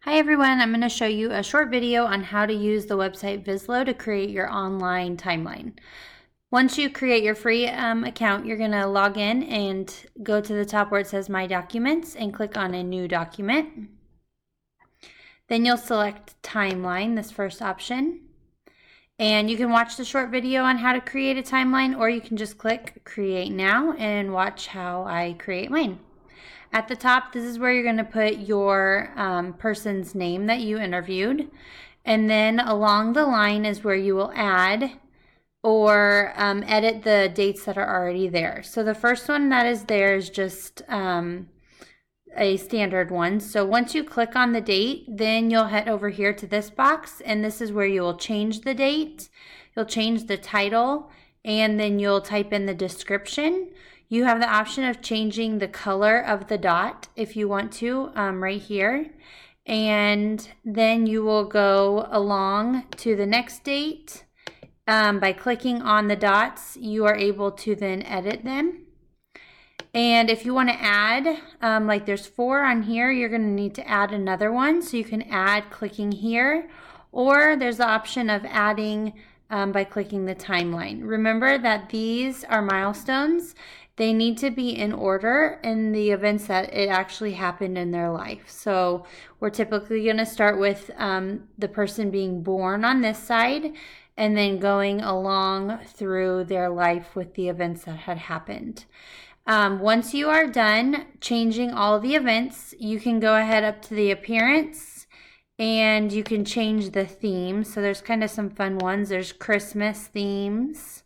Hi everyone, I'm going to show you a short video on how to use the website Vizzlo to create your online timeline. Once you create your free account, you're going to log in and go to the top where it says My Documents and click on a new document. Then you'll select Timeline, this first option. And you can watch the short video on how to create a timeline, or you can just click Create Now and watch how I create mine. At the top, this is where you're going to put your person's name that you interviewed. And then along the line is where you will add or edit the dates that are already there. So the first one that is there is just a standard one. So once you click on the date, then you'll head over here to this box, and this is where you will change the date. You'll change the title, and then you'll type in the description. You have the option of changing the color of the dot if you want to, right here. And then you will go along to the next date. By clicking on the dots, you are able to then edit them. And if you want to add, like there's 4 on here, you're going to need to add another one. So you can add clicking here, or there's the option of adding by clicking the timeline. Remember that these are milestones. They need to be in order in the events that it actually happened in their life. So we're typically going to start with the person being born on this side, and then going along through their life with the events that had happened. Once you are done changing all the events, you can go ahead up to the appearance and you can change the theme. So there's kind of some fun ones. There's Christmas themes.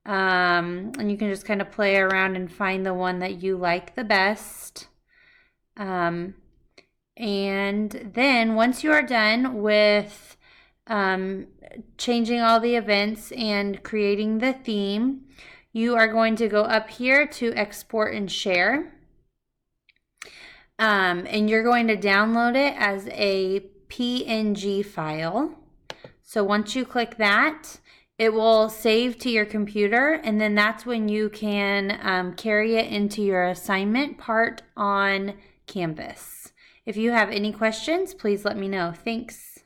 And you can just kind of play around and find the one that you like the best. And then once you are done with changing all the events and creating the theme, you are going to go up here to export and share. And you're going to download it as a PNG file. So once you click that, it will save to your computer, and then that's when you can carry it into your assignment part on Canvas. If you have any questions, please let me know. Thanks.